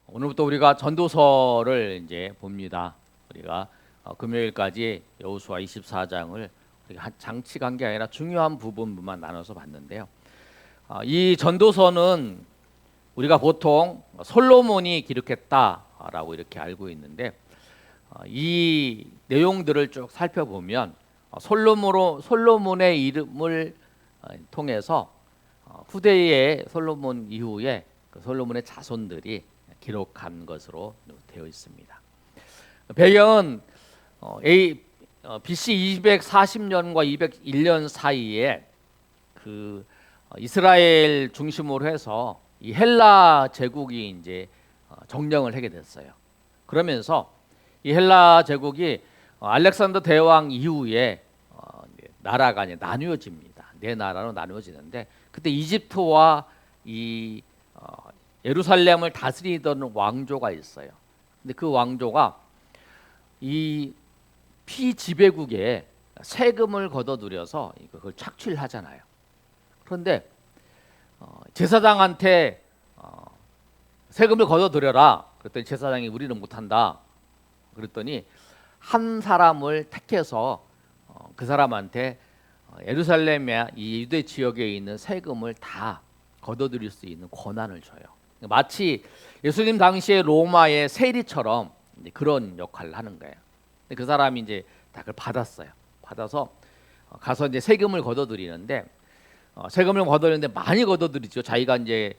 오늘부터 우리가 전도서를 이제 봅니다. 우리가 금요일까지 여호수아 24장을 우리가 장치 간 게 아니라 중요한 부분만 나눠서 봤는데요. 이 전도서는 우리가 보통 솔로몬이 기록했다라고 이렇게 알고 있는데 이 내용들을 쭉 살펴보면 솔로몬의 이름을 통해서 후대의 솔로몬 이후에 그 솔로몬의 자손들이 기록한 것으로 되어 있습니다. 배경은 BC 240년과 201년 사이에 그 이스라엘 중심으로 해서 이 헬라 제국이 이제 정령을 하게 됐어요. 그러면서 이 헬라 제국이 알렉산더 대왕 이후에 나라가 나누어집니다. 네 나라로 나누어지는데 그때 이집트와 이 예루살렘을 다스리던 왕조가 있어요. 근데 그 왕조가 이 피지배국에 세금을 걷어들여서 그걸 착취를 하잖아요. 그런데 제사장한테 세금을 걷어들여라. 그랬더니 제사장이 우리는 못한다. 그랬더니 한 사람을 택해서 그 사람한테 예루살렘의 이 유대 지역에 있는 세금을 다 걷어들일 수 있는 권한을 줘요. 마치 예수님 당시에 로마의 세리처럼 그런 역할을 하는 거예요. 근데 그 사람이 이제 다 그걸 받았어요. 받아서 가서 이제 세금을 걷어들이는데 세금을 걷어들이는데 많이 걷어들이죠. 자기가 이제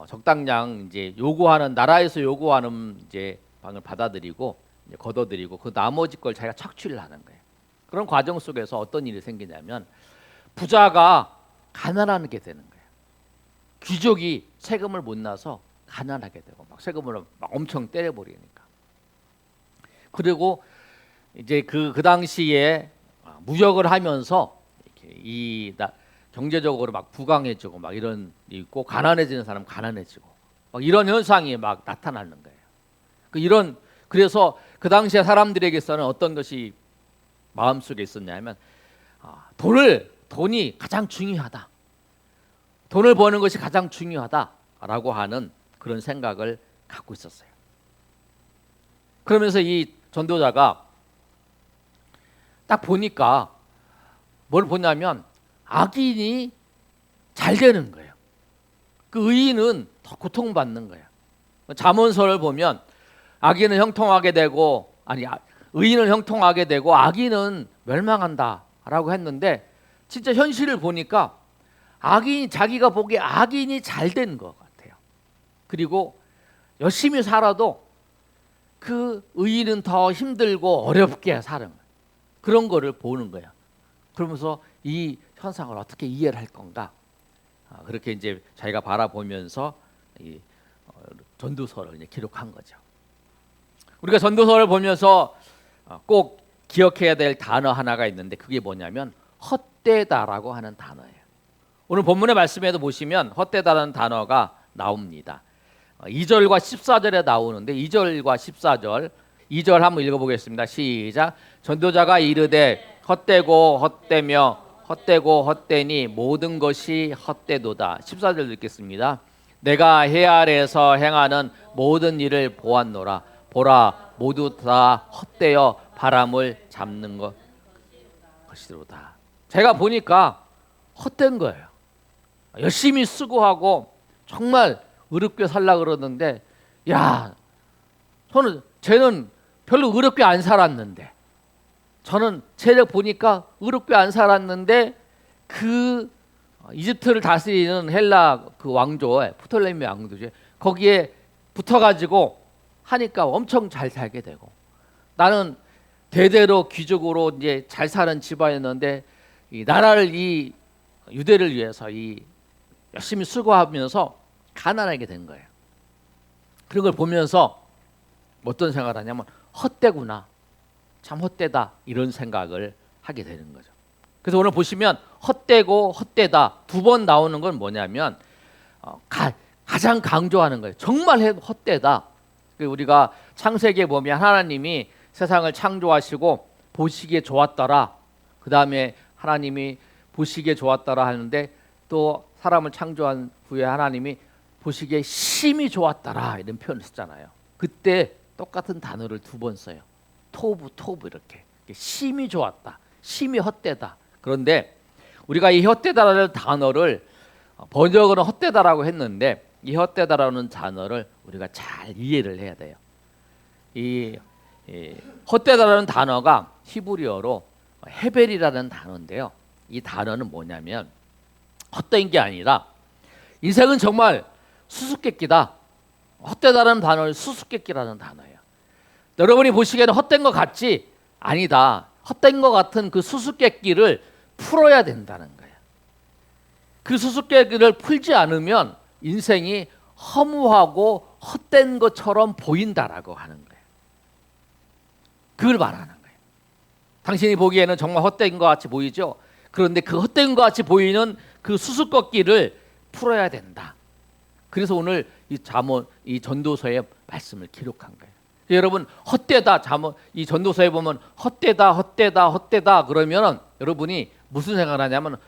적당량 이제 요구하는 나라에서 요구하는 이제 방을 받아들이고 이제 걷어들이고 그 나머지 걸 자기가 착취를 하는 거예요. 그런 과정 속에서 어떤 일이 생기냐면 부자가 가난하게 되는 거예요. 귀족이 세금을 못 내서 가난하게 되고 막 세금을 막 엄청 때려버리니까. 그리고 이제 그 당시에 무역을 하면서 이렇게 경제적으로 막 부강해지고 막 이런 있고 가난해지는 사람 가난해지고 막 이런 현상이 막 나타나는 거예요. 그래서 그 당시에 사람들에게서는 어떤 것이 마음속에 있었냐면 돈이 가장 중요하다. 돈을 버는 것이 가장 중요하다라고 하는 그런 생각을 갖고 있었어요. 그러면서 이 전도자가 딱 보니까 뭘 보냐면 악인이 잘 되는 거예요. 그 의인은 더 고통받는 거예요. 잠언서를 보면 악인은 형통하게 되고 의인은 형통하게 되고 악인은 멸망한다라고 했는데 진짜 현실을 보니까 자기가 보기에 악인이 잘 된 것 같아요. 그리고 열심히 살아도 그 의인은 더 힘들고 어렵게 사는 거예요. 그런 거를 보는 거예요. 그러면서 이 현상을 어떻게 이해를 할 건가? 그렇게 이제 자기가 바라보면서 이 전도서를 이제 기록한 거죠. 우리가 전도서를 보면서 꼭 기억해야 될 단어 하나가 있는데 그게 뭐냐면 헛되다라고 하는 단어예요. 오늘 본문의 말씀에도 보시면 헛되다라는 단어가 나옵니다. 2절과 14절에 나오는데 2절과 14절 2절 한번 읽어보겠습니다. 시작. 전도자가 이르되 헛되고 헛되며 헛되고 헛되니 모든 것이 헛되도다. 14절 읽겠습니다. 내가 해 아래에서 행하는 모든 일을 보았노라. 보라 모두 다 헛되어 바람을 잡는 것이로다. 제가 보니까 헛된 거예요. 열심히 수고하고 정말 의롭게 살려고 그러는데 쟤는 별로 의롭게 안 살았는데 저는 쟤를 보니까 의롭게 안 살았는데 그 이집트를 다스리는 헬라 그 왕조에 프톨레미 왕조죠. 거기에 붙어가지고 하니까 엄청 잘 살게 되고 나는 대대로 귀족으로 이제 잘 사는 집안이었는데 이 나라를 이 유대를 위해서 이 열심히 수고하면서 가난하게 된 거예요. 그런 걸 보면서 어떤 생각을 하냐면 헛되구나. 참 헛되다. 이런 생각을 하게 되는 거죠. 그래서 오늘 보시면 헛되고 헛되다 두 번 나오는 건 뭐냐면 가장 강조하는 거예요. 정말 헛되다. 우리가 창세기에 보면 하나님이 세상을 창조하시고 보시기에 좋았더라. 그 다음에 하나님이 보시기에 좋았더라 하는데 또 사람을 창조한 후에 하나님이 보시기에 심히 좋았더라 이런 표현을 쓰잖아요. 그때 똑같은 단어를 두 번 써요. 토브 이렇게. 심히 좋았다. 심히 헛되다. 그런데 우리가 이 헛되다라는 단어를 번역으로 헛되다라고 했는데 이 헛되다라는 단어를 우리가 잘 이해를 해야 돼요. 이 헛되다라는 단어가 히브리어로 헤벨이라는 단어인데요. 이 단어는 뭐냐면 헛된 게 아니라 인생은 정말 수수께끼다. 헛되다라는 단어를 수수께끼라는 단어예요. 여러분이 보시기에는 헛된 것 같지? 아니다. 헛된 것 같은 그 수수께끼를 풀어야 된다는 거예요. 그 수수께끼를 풀지 않으면 인생이 허무하고 헛된 것처럼 보인다라고 하는 거예요. 그걸 말하는 거예요. 당신이 보기에는 정말 헛된 것 같이 보이죠? 그런데 그 헛된 것 같이 보이는 그 수수께끼를 풀어야 된다. 그래서 오늘 이 전도서의 말씀을 기록한 거예요. 여러분 헛되다 이 전도서에 보면 헛되다 그러면 여러분이 무슨 생각을 하냐면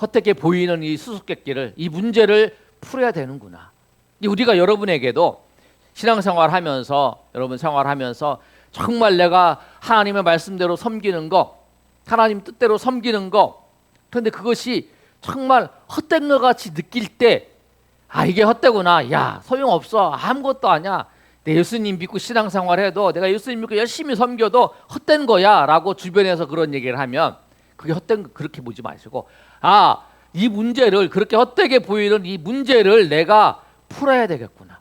헛되게 보이는 이 수수께끼를 이 문제를 풀어야 되는구나. 우리가 여러분에게도 신앙생활하면서 여러분 생활하면서 정말 내가 하나님의 말씀대로 섬기는 거 하나님 뜻대로 섬기는 거 그런데 그것이 정말 헛된 것 같이 느낄 때 이게 헛되구나. 야 소용없어. 아무것도 아니야. 내 예수님 믿고 신앙생활해도 내가 예수님 믿고 열심히 섬겨도 헛된 거야 라고 주변에서 그런 얘기를 하면 그게 헛된 거 그렇게 보지 마시고 이 문제를 그렇게 헛되게 보이는 이 문제를 내가 풀어야 되겠구나.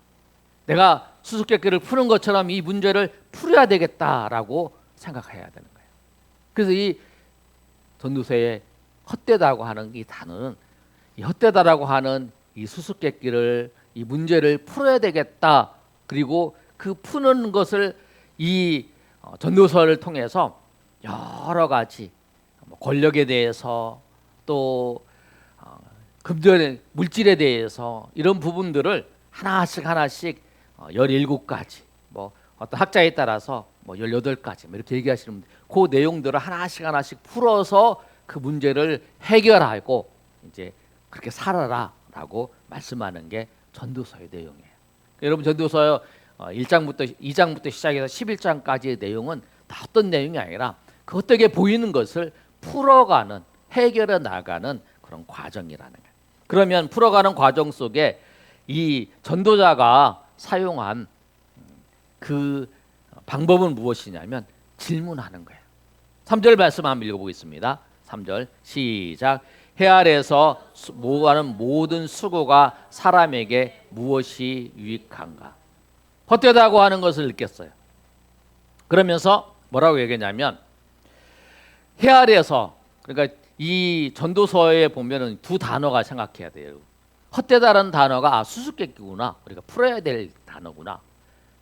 내가 수수께끼를 푸는 것처럼 이 문제를 풀어야 되겠다라고 생각해야 되는 거예요. 그래서 이 전도서에 헛되다고 하는 이 단어는 이 헛되다라고 하는 이 수수께끼를 이 문제를 풀어야 되겠다. 그리고 그 푸는 것을 이 전도서를 통해서 여러 가지 권력에 대해서 또 금전의 물질에 대해서 이런 부분들을 하나씩 17가지 어떤 학자에 따라서 18가지 이렇게 얘기하시는 분들 그 내용들을 하나씩 풀어서 그 문제를 해결하고 이제 그렇게 살아라라고 말씀하는 게 전도서의 내용이에요. 여러분 전도서 2장부터 시작해서 11장까지의 내용은 다 어떤 내용이 아니라 그 어떻게 보이는 것을 풀어가는 해결해 나가는 그런 과정이라는 거예요. 그러면 풀어가는 과정 속에 이 전도자가 사용한 그 방법은 무엇이냐면 질문하는 거예요. 3절 말씀 한번 읽어보겠습니다. 3절 시작. 해 아래에서 모아는 모든 수고가 사람에게 무엇이 유익한가? 헛되다고 하는 것을 느꼈어요. 그러면서 뭐라고 얘기했냐면 해 아래에서 그러니까 이 전도서에 보면은 두 단어가 생각해야 돼요. 헛되다라는 단어가 수수께끼구나. 우리가 풀어야 될 단어구나.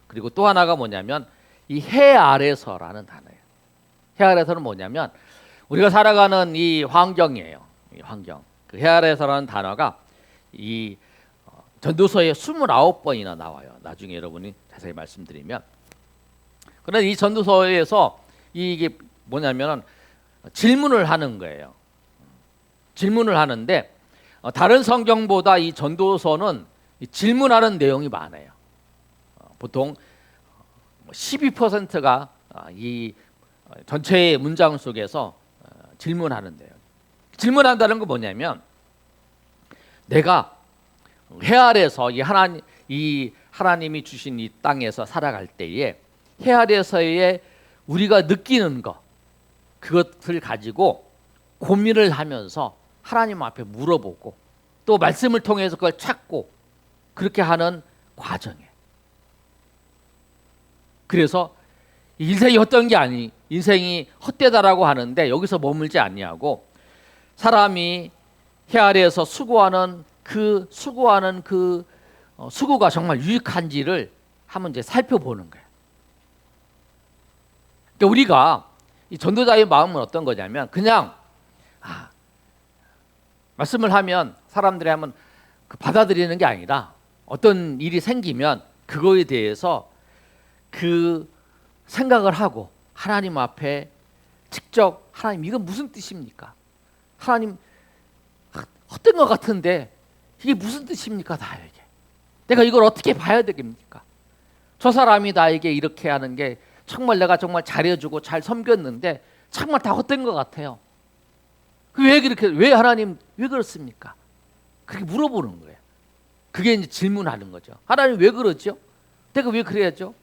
그리고 또 하나가 뭐냐면 이 해 아래서라는 단어예요. 해 아래서는 뭐냐면 우리가 살아가는 이 환경이에요. 이 환경. 그 해 아래서라는 단어가 이 전도서에 29번이나 나와요. 나중에 여러분이 자세히 말씀드리면. 그런데 이 전도서에서 이게 뭐냐면 질문을 하는 거예요. 질문을 하는데 다른 성경보다 이 전도서는 질문하는 내용이 많아요. 보통 12%가 이 전체의 문장 속에서 질문하는데요. 질문한다는 건 뭐냐면 내가 해 아래서 이 하나님이 주신 이 땅에서 살아갈 때에 해 아래서의 우리가 느끼는 것 그것을 가지고 고민을 하면서 하나님 앞에 물어보고 또 말씀을 통해서 그걸 찾고 그렇게 하는 과정이에요. 그래서 인생이 헛된 게 아니 인생이 헛되다라고 하는데 여기서 머물지 아니하고 사람이 해 아래에서 수고하는 그 수고가 정말 유익한지를 한번 이제 살펴보는 거예요. 그러니까 우리가 이 전도자의 마음은 어떤 거냐면 그냥 말씀을 하면 사람들이 하면 받아들이는 게 아니라 어떤 일이 생기면 그거에 대해서 그 생각을 하고 하나님 앞에 직접 하나님 이건 무슨 뜻입니까? 하나님 헛된 것 같은데 이게 무슨 뜻입니까? 나에게 내가 이걸 어떻게 봐야 되겠습니까? 저 사람이 나에게 이렇게 하는 게 정말 내가 정말 잘해주고 잘 섬겼는데 정말 다 헛된 것 같아요. 왜 그렇게, 왜 하나님 왜 그렇습니까? 그렇게 물어보는 거예요. 그게 이제 질문하는 거죠. 하나님 왜 그러죠? 내가 왜 그래야죠?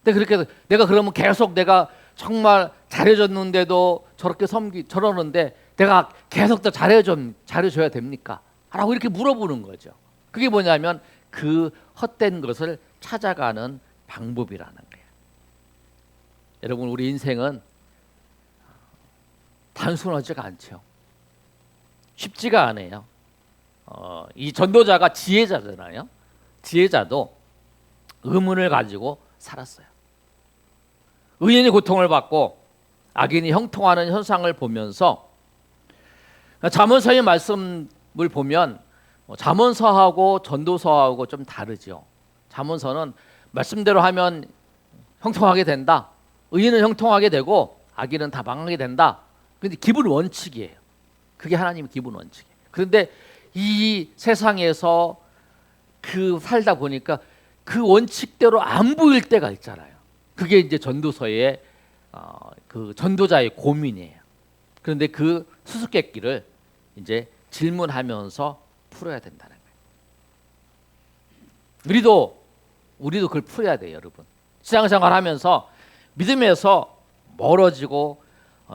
내가 그러면 계속 내가 정말 잘해줬는데도 저렇게 저러는데 내가 계속 더 잘해줘야 됩니까? 라고 이렇게 물어보는 거죠. 그게 뭐냐면 그 헛된 것을 찾아가는 방법이라는 거예요. 여러분, 우리 인생은 단순하지가 않죠. 쉽지가 않아요. 이 전도자가 지혜자잖아요. 지혜자도 의문을 가지고 살았어요. 의인이 고통을 받고 악인이 형통하는 현상을 보면서, 잠언서의 말씀을 보면 잠언서하고 전도서하고 좀 다르죠. 잠언서는 말씀대로 하면 형통하게 된다. 의인은 형통하게 되고 악인은 다 망하게 된다. 근데 기본 원칙이에요. 그게 하나님의 기본 원칙이에요. 그런데 이 세상에서 살다 보니까 그 원칙대로 안 보일 때가 있잖아요. 그게 이제 전도서의 그 전도자의 고민이에요. 그런데 그 수수께끼를 이제 질문하면서 풀어야 된다는 거예요. 우리도 그걸 풀어야 돼요, 여러분. 신앙생활 하면서 믿음에서 멀어지고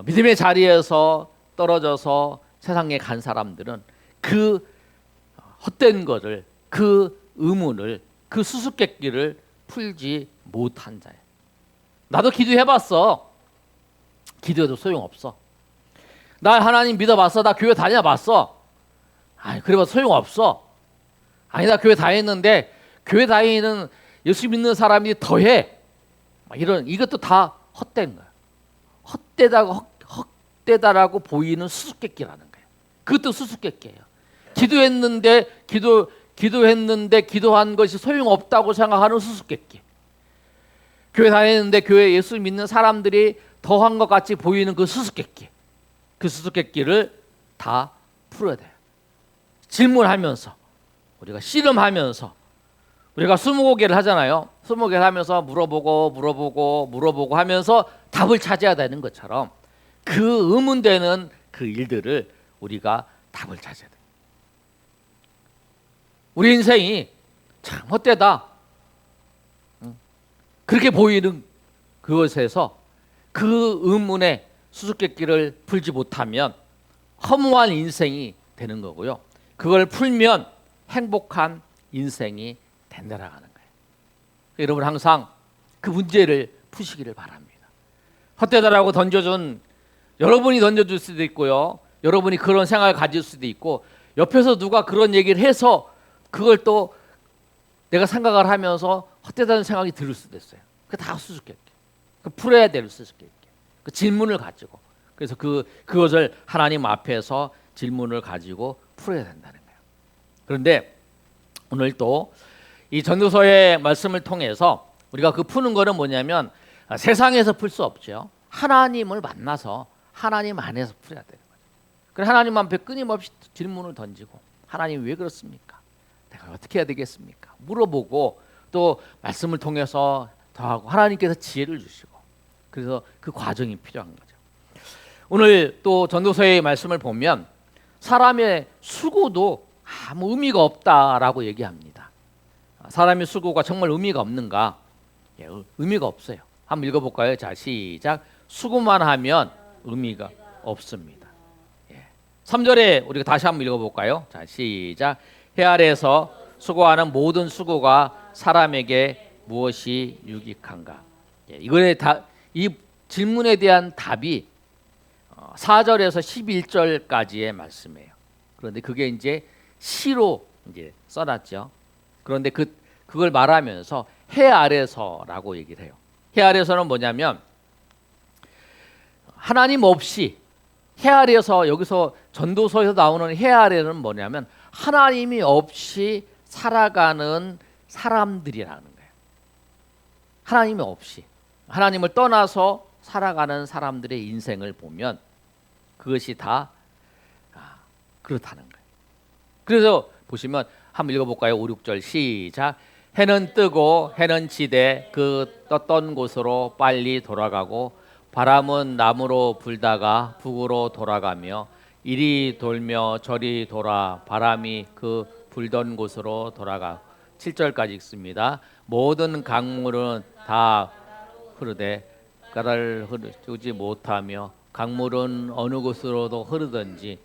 믿음의 자리에서 떨어져서 세상에 간 사람들은 그 헛된 것을, 그 의문을, 그 수수께끼를 풀지 못한 자예요. 나도 기도해봤어. 기도해도 소용없어. 나 하나님 믿어봤어. 나 교회 다녀봤어. 그래봐도 소용없어. 나 교회 다녔는데 교회 다니는 예수 믿는 사람이 더해. 이것도 다 헛된 거야. 헛되다라고 보이는 수수께끼라는 거예요. 그것도 수수께끼예요. 기도했는데 기도한 것이 소용없다고 생각하는 수수께끼. 교회 다니는데 교회 예수 믿는 사람들이 더한 것 같이 보이는 그 수수께끼. 그 수수께끼를 다 풀어야 돼요. 질문하면서, 우리가 씨름하면서, 우리가 스무고개를 하잖아요. 스무고개를 하면서 물어보고 하면서 답을 찾아야 되는 것처럼 그 의문되는 그 일들을 우리가 답을 찾아야 돼요. 우리 인생이 참 헛되다, 그렇게 보이는 그것에서 그 의문의 수수께끼를 풀지 못하면 허무한 인생이 되는 거고요. 그걸 풀면 행복한 인생이 된다라는 거예요. 여러분, 항상 그 문제를 푸시기를 바랍니다. 헛되다라고 여러분이 던져줄 수도 있고요. 여러분이 그런 생각을 가질 수도 있고, 옆에서 누가 그런 얘기를 해서 그걸 또 내가 생각을 하면서 헛되다는 생각이 들 수도 있어요. 그게 다 수수께끼. 풀어야 될 수수께끼. 그 질문을 가지고, 그래서 그것을 하나님 앞에서 질문을 가지고 풀어야 된다는 거예요. 그런데 오늘 또 이 전도서의 말씀을 통해서 우리가 그 푸는 거는 뭐냐면, 세상에서 풀 수 없죠. 하나님을 만나서 하나님 안에서 풀어야 되는 거죠. 그래서 하나님 앞에 끊임없이 질문을 던지고, 하나님 왜 그렇습니까? 내가 어떻게 해야 되겠습니까? 물어보고, 또 말씀을 통해서 더하고, 하나님께서 지혜를 주시고, 그래서 그 과정이 필요한 거죠. 오늘 또 전도서의 말씀을 보면 사람의 수고도 아무 의미가 없다라고 얘기합니다. 사람의 수고가 정말 의미가 없는가? 의미가 없어요. 한번 읽어볼까요? 자, 시작. 수고만 하면 의미가 없습니다. 3절에 우리가 다시 한번 읽어볼까요? 자, 시작. 해 아래에서 수고하는 모든 수고가 사람에게 무엇이 유익한가? 이 질문에 대한 답이 4절에서 11절까지의 말씀이에요. 그런데 그게 이제 시로 이제 써놨죠. 그런데 그걸 말하면서 해 아래서라고 얘기를 해요. 해 아래서는 뭐냐면, 하나님 없이, 해 아래서, 여기서 전도서에서 나오는 해 아래는 뭐냐면 하나님이 없이 살아가는 사람들이라는 거예요. 하나님이 없이, 하나님을 떠나서 살아가는 사람들의 인생을 보면 그것이 다 그렇다는 거예요. 그래서 보시면 한번 읽어볼까요? 5, 6절 시작. 해는 뜨고 해는 지되 그 떴던 곳으로 빨리 돌아가고 바람은 남으로 불다가 북으로 돌아가며 이리 돌며 저리 돌아 바람이 그 불던 곳으로 돌아가. 7절까지 읽습니다. 모든 강물은 다 흐르되 가를 흐르지 못하며 강물은 어느 곳으로도 흐르든지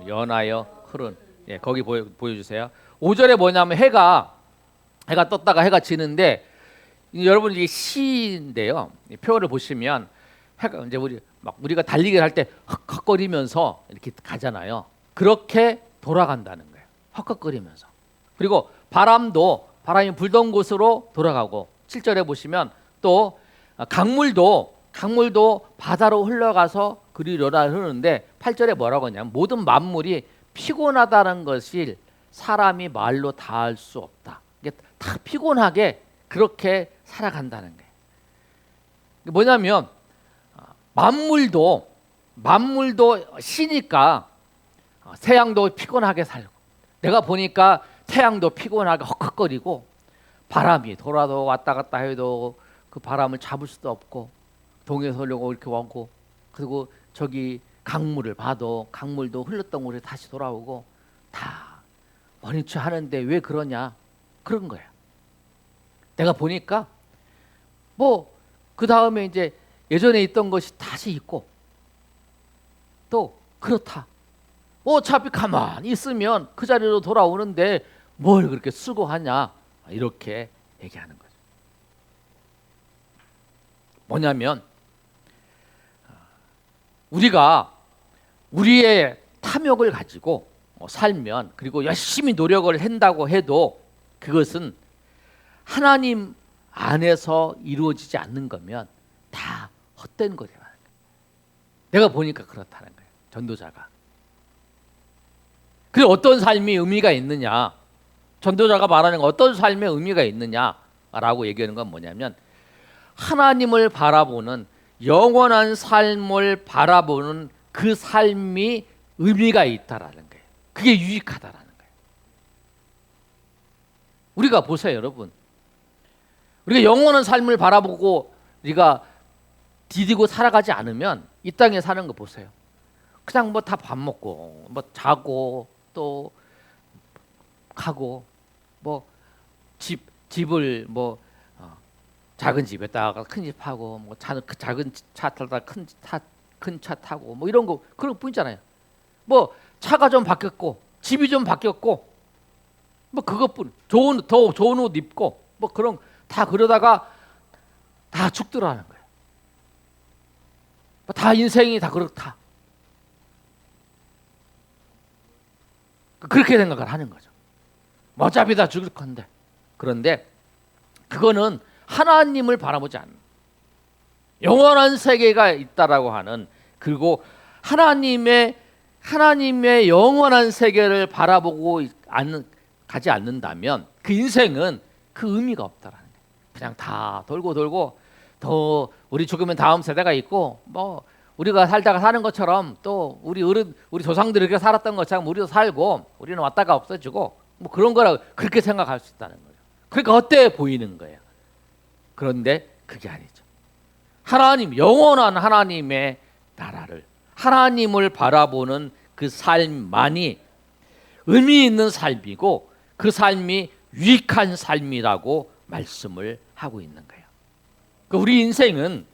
연하여 흐른. 예, 거기 보여주세요. 5절에 뭐냐면 해가 떴다가 해가 지는데 여러분 이게 시인데요. 표를 보시면 해가 이제 우리가 달리기를 할 때 헉헉거리면서 이렇게 가잖아요. 그렇게 돌아간다는 거예요. 헉헉거리면서. 그리고 바람이 불던 곳으로 돌아가고 7절에 보시면 또 강물도 바다로 흘러가서 그리로라 흐르는데 8절에 뭐라고 하냐면 모든 만물이 피곤하다는 것을 사람이 말로 다 할 수 없다. 이게 다 피곤하게 그렇게 살아간다는 거예요. 뭐냐면 만물도 쉬니까 태양도 피곤하게 살고, 내가 보니까 태양도 피곤하게 헉헉거리고 바람이 돌아도 왔다 갔다 해도 그 바람을 잡을 수도 없고 동에서 오려고 이렇게 오고, 그리고 저기 강물을 봐도 강물도 흘렀던 곳에 다시 돌아오고 다 원위치 하는데 왜 그러냐, 그런 거야. 내가 보니까 뭐 그 다음에 이제 예전에 있던 것이 다시 있고 또 그렇다. 어차피 가만히 있으면 그 자리로 돌아오는데 뭘 그렇게 수고하냐, 이렇게 얘기하는 거죠. 뭐냐면 우리가 우리의 탐욕을 가지고 살면, 그리고 열심히 노력을 한다고 해도 그것은 하나님 안에서 이루어지지 않는 거면 다 헛된 거라는 거예요. 내가 보니까 그렇다는 거예요. 전도자가. 그래서 어떤 삶이 의미가 있느냐, 전도자가 말하는 건 어떤 삶의 의미가 있느냐라고 얘기하는 건 뭐냐면 하나님을 바라보는, 영원한 삶을 바라보는 그 삶이 의미가 있다라는 거예요. 그게 유익하다라는 거예요. 우리가 보세요, 여러분. 우리가 영원한 삶을 바라보고 우리가 디디고 살아가지 않으면 이 땅에 사는 거 보세요. 그냥 뭐 다 밥 먹고 뭐 자고 또 가고 뭐 집을 뭐 작은 집에다가 큰 집 하고 뭐 작은 차 타다 큰 차 타고 뭐 이런 거 그런 거 뿐이잖아요. 뭐 차가 좀 바뀌었고 집이 좀 바뀌었고 뭐 그것뿐. 더 좋은 옷 입고 뭐 그런 다 그러다가 다 죽더라는 거예요. 다 인생이 다 그렇다. 그렇게 생각을 하는 거죠. 어차피 다 죽을 건데. 그런데 그거는 하나님을 바라보지 않는, 영원한 세계가 있다라고 하는, 그리고 하나님의 영원한 세계를 바라보고 가지 않는다면 그 인생은 그 의미가 없다라는 거예요. 그냥 다 돌고 더 우리 죽으면 다음 세대가 있고 뭐 우리가 살다가 사는 것처럼 또 우리 조상들이 그렇게 살았던 것처럼 우리도 살고 우리는 왔다가 없어지고 뭐 그런 거라 그렇게 생각할 수 있다는 거예요. 그러니까 헛되어 보이는 거예요. 그런데 그게 아니죠. 하나님, 영원한 하나님의 나라를, 하나님을 바라보는 그 삶만이 의미 있는 삶이고 그 삶이 유익한 삶이라고 말씀을 하고 있는 거예요. 우리 인생은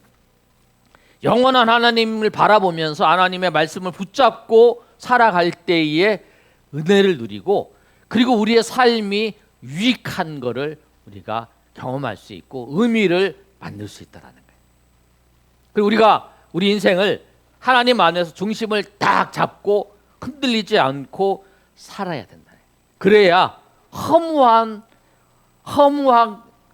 영원한 하나님을 바라보면서 하나님의 말씀을 붙잡고 살아갈 때에 은혜를 누리고, 그리고 우리의 삶이 유익한 것을 우리가 경험할 수 있고 의미를 만들 수 있다는 거예요. 그리고 우리가 우리 인생을 하나님 안에서 중심을 딱 잡고 흔들리지 않고 살아야 된다. 그래야 허무한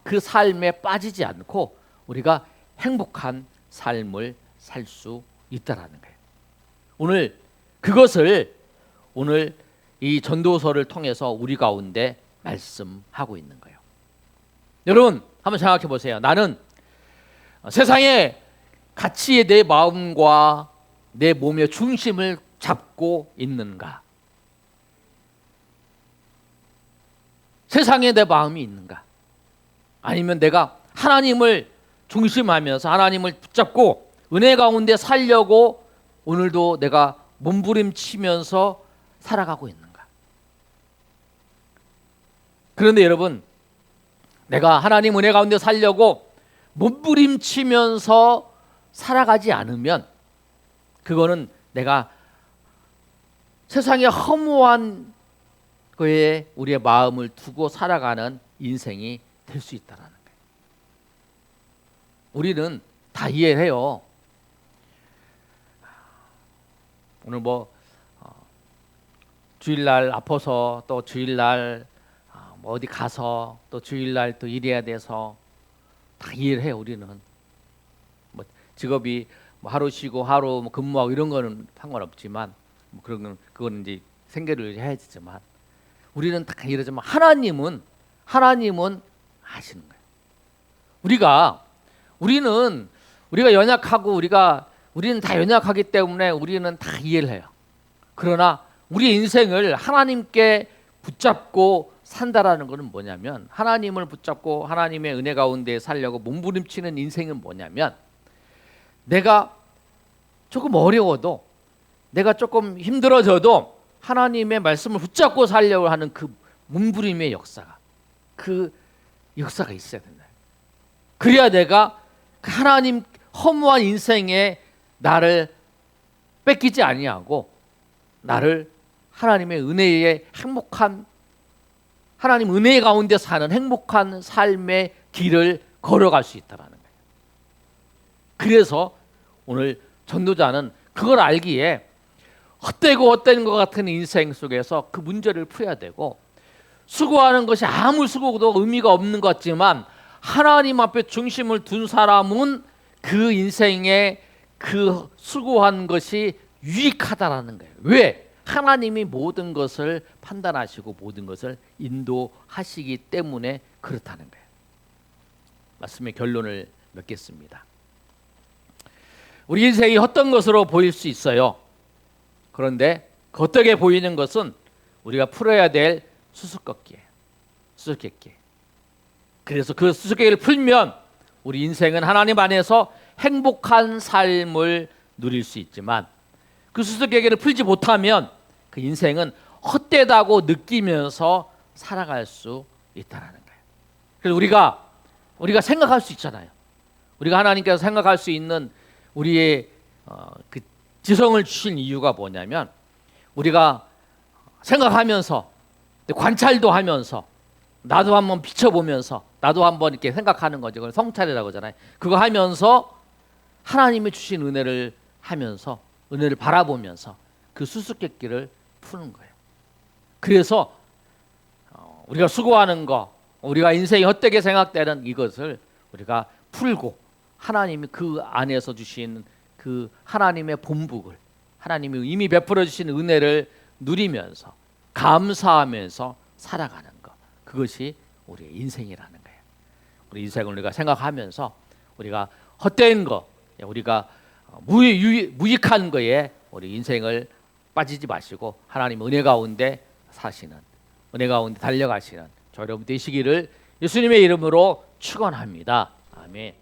그 삶에 빠지지 않고 우리가 행복한 삶을 살 수 있다라는 거예요. 오늘 그것을 오늘 이 전도서를 통해서 우리 가운데 말씀하고 있는 거예요. 여러분 한번 생각해 보세요. 나는 세상의 가치에 내 마음과 내 몸의 중심을 잡고 있는가? 세상에 내 마음이 있는가? 아니면 내가 하나님을 중심하면서 하나님을 붙잡고 은혜 가운데 살려고 오늘도 내가 몸부림치면서 살아가고 있는가? 그런데 여러분, 내가 하나님 은혜 가운데 살려고 몸부림치면서 살아가지 않으면 그거는 내가 세상의 허무한 거에 우리의 마음을 두고 살아가는 인생이 될 수 있다는 거예요. 우리는 다 이해해요. 오늘 주일날 아파서 또 주일날 어디 가서 또 주일날 또 일해야 돼서 다 이해를 해요. 우리는 직업이 하루 쉬고 하루 근무하고 이런 거는 상관없지만 그거는 이제 생계를 해야 되지만 우리는 다 이러지만 하나님은 아시는 거예요. 우리가 연약하고 우리는 다 연약하기 때문에 우리는 다 이해를 해요. 그러나 우리 인생을 하나님께 붙잡고 산다라는 것은 뭐냐면, 하나님을 붙잡고 하나님의 은혜 가운데 살려고 몸부림치는 인생은 뭐냐면, 내가 조금 어려워도 내가 조금 힘들어져도 하나님의 말씀을 붙잡고 살려고 하는 그 몸부림의 역사가 있어야 된다. 그래야 내가 하나님 허무한 인생에 나를 뺏기지 아니하고 나를 하나님의 은혜의 행복한, 하나님 은혜 가운데 사는 행복한 삶의 길을 걸어갈 수 있다는 거예요. 그래서 오늘 전도자는 그걸 알기에 헛된 것 같은 인생 속에서 그 문제를 풀어야 되고, 수고하는 것이 아무 수고도 의미가 없는 것 같지만 하나님 앞에 중심을 둔 사람은 그 인생에 그 수고한 것이 유익하다라는 거예요. 왜? 하나님이 모든 것을 판단하시고 모든 것을 인도하시기 때문에 그렇다는 거예요. 말씀의 결론을 맺겠습니다. 우리 인생이 헛된 것으로 보일 수 있어요. 그런데 겉되게 보이는 것은 우리가 풀어야 될 수수께끼예요. 그래서 그 수수께끼를 풀면 우리 인생은 하나님 안에서 행복한 삶을 누릴 수 있지만, 그 수수께끼를 풀지 못하면 그 인생은 헛되다고 느끼면서 살아갈 수 있다는 거예요. 그래서 우리가 생각할 수 있잖아요. 우리가 하나님께서 생각할 수 있는 우리의 그 지성을 주신 이유가 뭐냐면, 우리가 생각하면서 관찰도 하면서 나도 한번 비춰보면서 나도 한번 이렇게 생각하는 거죠. 그걸 성찰이라고 하잖아요. 그거 하면서 하나님이 주신 은혜를 하면서 은혜를 바라보면서 그 수수께끼를 푸는 거예요. 그래서 우리가 수고하는 거, 우리가 인생이 헛되게 생각되는 이것을 우리가 풀고 하나님이 그 안에서 주신 그 하나님의 본복을, 하나님이 이미 베풀어 주신 은혜를 누리면서 감사하면서 살아가는 것, 그것이 우리의 인생이라는 거예요. 우리 인생을 우리가 생각하면서 우리가 헛된 거, 우리가 무익한 거에 우리 인생을 빠지지 마시고 하나님 은혜 가운데 사시는, 은혜 가운데 달려가시는 저 여러분 되시기를 예수님의 이름으로 축원합니다. 아멘.